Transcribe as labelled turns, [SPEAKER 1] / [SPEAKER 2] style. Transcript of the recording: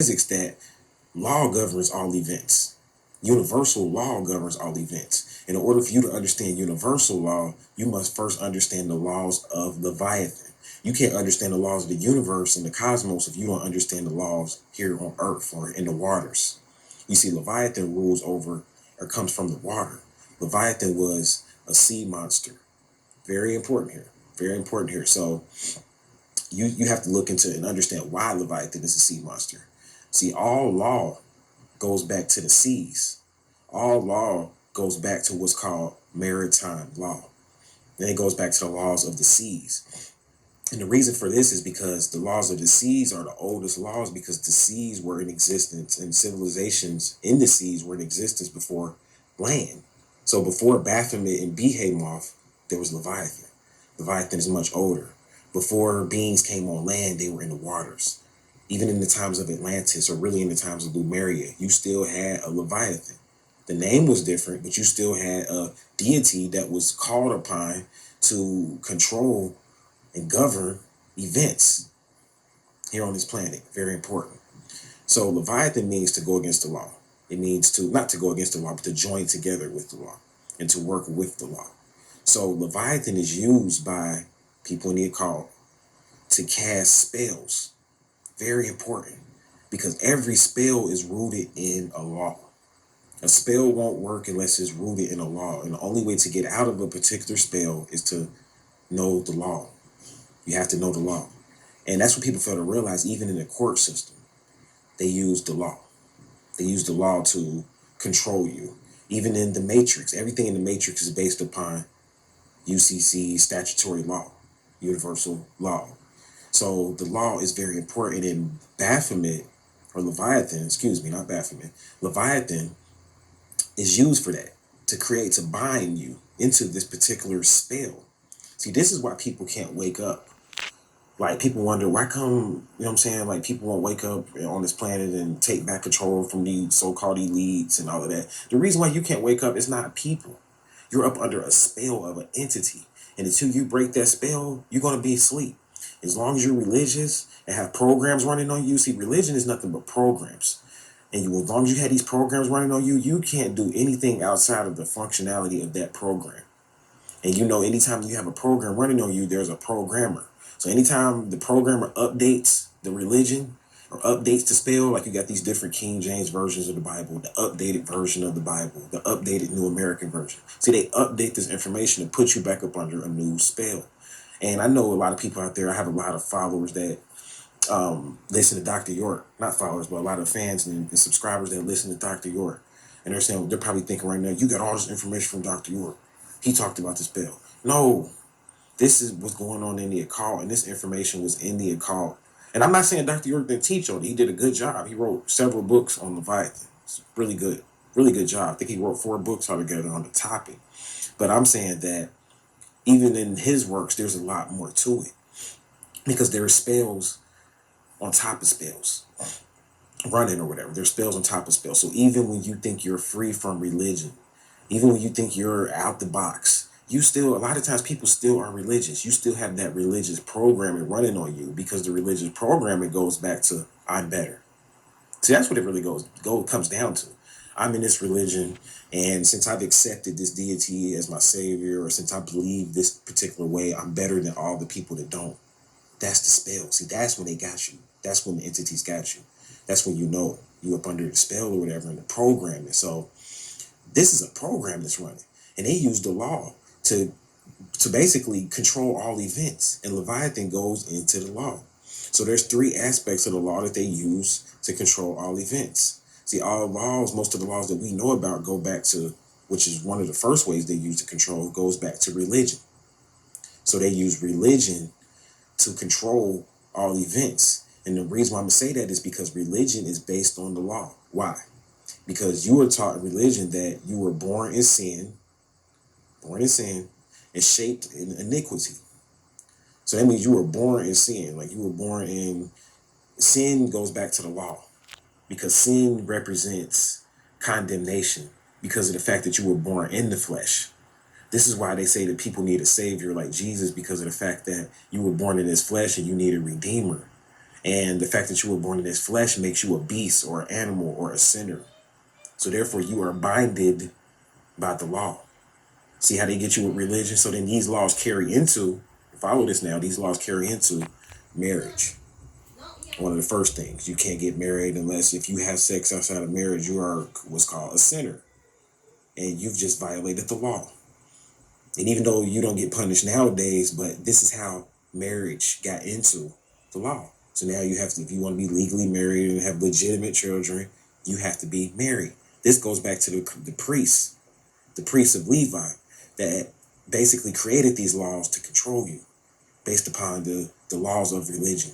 [SPEAKER 1] physics that law governs all events. Universal law governs all events. In order for you to understand universal law, you must first understand the laws of Leviathan. You can't understand the laws of the universe and the cosmos if you don't understand the laws here on earth or in the waters. You see, Leviathan rules over or comes from the water. Leviathan was a sea monster. Very important here. Very important here. So you have to look into and understand why Leviathan is a sea monster. See, all law goes back to the seas. All law goes back to what's called maritime law. And it goes back to the laws of the seas. And the reason for this is because the laws of the seas are the oldest laws, because the seas were in existence and civilizations in the seas were in existence before land. So before Baphomet and Behemoth, there was Leviathan. Leviathan is much older. Before beings came on land, they were in the waters. Even in the times of Atlantis, or really in the times of Lemuria, you still had a Leviathan. The name was different, but you still had a deity that was called upon to control and govern events here on this planet. Very important. So Leviathan means to go against the law. It means to not to go against the law, but to join together with the law and to work with the law. So Leviathan is used by people in the occult to cast spells. Very important, because every spell is rooted in a law. A spell won't work unless it's rooted in a law. And the only way to get out of a particular spell is to know the law. You have to know the law. And that's what people fail to realize. Even in the court system, they use the law. They use the law to control you. Even in the Matrix, everything in the Matrix is based upon UCC statutory law, universal law. So the law is very important. In Baphomet, or Leviathan, excuse me, not Baphomet, Leviathan is used for that, to bind you into this particular spell. See, this is why people can't wake up. Like, people wonder, why come, you know what I'm saying? Like, people won't wake up on this planet and take back control from these so-called elites and all of that. The reason why you can't wake up is not people. You're up under a spell of an entity. And until you break that spell, you're going to be asleep. As long as you're religious and have programs running on you, see, religion is nothing but programs. And as long as you have these programs running on you, you can't do anything outside of the functionality of that program. And anytime you have a program running on you, there's a programmer. So anytime the programmer updates the religion or updates the spell, like you got these different King James versions of the Bible, the updated version of the Bible, the updated New American Version. See, they update this information to put you back up under a new spell. And I know a lot of people out there, I have a lot of followers that listen to Dr. York. Not followers, but a lot of fans and subscribers that listen to Dr. York. And they're probably thinking right now, you got all this information from Dr. York. He talked about the spell. No, this is what's going on in the occult, and this information was in the occult. And I'm not saying Dr. York didn't teach on it. He did a good job. He wrote several books on Leviathan. It's really good job. I think he wrote 4 books altogether on the topic. But I'm saying that even in his works, there's a lot more to it, because there are spells on top of spells running or whatever. There's spells on top of spells. So even when you think you're free from religion, even when you think you're out the box, a lot of times people still are religious. You still have that religious programming running on you, because the religious programming goes back to I'm better. See, that's what it really comes down to. I'm in this religion, and since I've accepted this deity as my savior, or since I believe this particular way, I'm better than all the people that don't. That's the spell. See, that's when they got you. That's when the entities got you. That's when you up under the spell or whatever, and the programming. So this is a program that's running, and they use the law to basically control all events. And Leviathan goes into the law. So there's 3 aspects of the law that they use to control all events. See, all laws, most of the laws that we know about go back to, which is one of the first ways they use to control, goes back to religion. So they use religion to control all events. And the reason why I'm going to say that is because religion is based on the law. Why? Because you were taught in religion that you were born in sin, and shaped in iniquity. So that means you were born in sin. Like, you were born in sin goes back to the law, because sin represents condemnation because of the fact that you were born in the flesh. This is why they say that people need a savior like Jesus, because of the fact that you were born in his flesh and you need a redeemer. And the fact that you were born in this flesh makes you a beast or an animal or a sinner. So therefore you are binded by the law. See how they get you with religion? So then these laws carry into, follow this now, these laws carry into marriage. One of the first things, you can't get married unless if you have sex outside of marriage, you are what's called a sinner. And you've just violated the law. And even though you don't get punished nowadays, but this is how marriage got into the law. So now you have to, if you want to be legally married and have legitimate children, you have to be married. This goes back to the priests of Levi that basically created these laws to control you based upon the laws of religion.